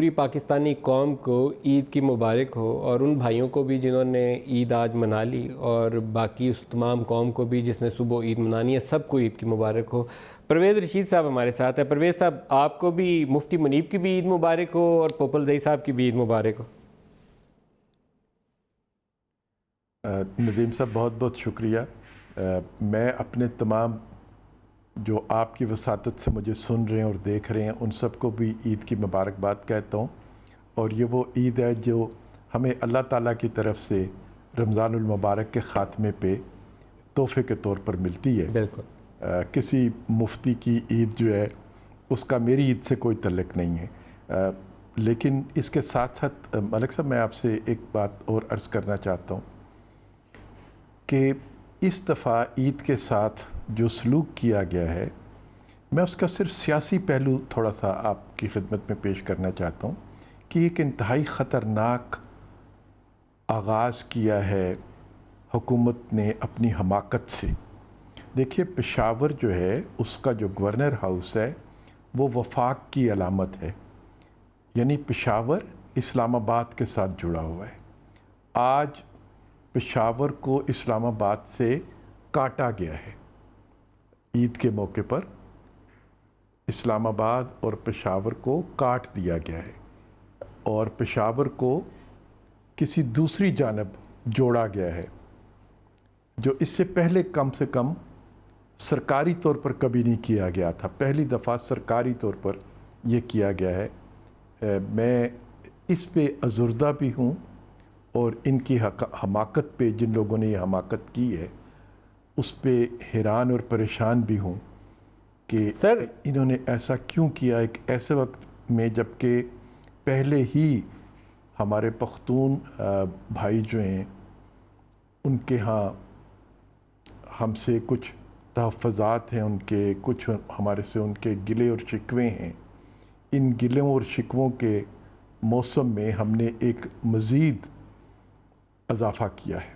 پوری پاکستانی قوم کو عید کی مبارک ہو، اور ان بھائیوں کو بھی جنہوں نے عید آج منا لی، اور باقی اس تمام قوم کو بھی جس نے صبح عید منانی ہے، سب کو عید کی مبارک ہو۔ پرویز رشید صاحب ہمارے ساتھ ہیں۔ پرویز صاحب، آپ کو بھی مفتی منیب کی بھی عید مبارک ہو اور پوپل زئی صاحب کی بھی عید مبارک ہو۔ ندیم صاحب بہت بہت شکریہ۔ میں اپنے تمام جو آپ کی وساطت سے مجھے سن رہے ہیں اور دیکھ رہے ہیں ان سب کو بھی عید کی مبارکباد کہتا ہوں، اور یہ وہ عید ہے جو ہمیں اللہ تعالیٰ کی طرف سے رمضان المبارک کے خاتمے پہ تحفے کے طور پر ملتی ہے۔ بالکل۔ کسی مفتی کی عید جو ہے اس کا میری عید سے کوئی تعلق نہیں ہے، لیکن اس کے ساتھ ساتھ ملک صاحب میں آپ سے ایک بات اور عرض کرنا چاہتا ہوں کہ اس دفعہ عید کے ساتھ جو سلوک کیا گیا ہے، میں اس کا صرف سیاسی پہلو تھوڑا سا آپ کی خدمت میں پیش کرنا چاہتا ہوں کہ ایک انتہائی خطرناک آغاز کیا ہے حکومت نے اپنی حماقت سے۔ دیکھیے، پشاور جو ہے اس کا جو گورنر ہاؤس ہے وہ وفاق کی علامت ہے، یعنی پشاور اسلام آباد کے ساتھ جڑا ہوا ہے۔ آج پشاور کو اسلام آباد سے کاٹا گیا ہے۔ عید کے موقع پر اسلام آباد اور پشاور کو کاٹ دیا گیا ہے، اور پشاور کو کسی دوسری جانب جوڑا گیا ہے جو اس سے پہلے کم سے کم سرکاری طور پر کبھی نہیں کیا گیا تھا۔ پہلی دفعہ سرکاری طور پر یہ کیا گیا ہے۔ میں اس پہ ازردہ بھی ہوں، اور ان کی حماقت پہ، جن لوگوں نے یہ حماقت کی ہے اس پہ حیران اور پریشان بھی ہوں کہ انہوں نے ایسا کیوں کیا ایک ایسے وقت میں، جب کہ پہلے ہی ہمارے پختون بھائی جو ہیں ان کے ہاں ہم سے کچھ تحفظات ہیں، ان کے کچھ ہمارے سے ان کے گلے اور شکوے ہیں۔ ان گلوں اور شکووں کے موسم میں ہم نے ایک مزید اضافہ کیا ہے۔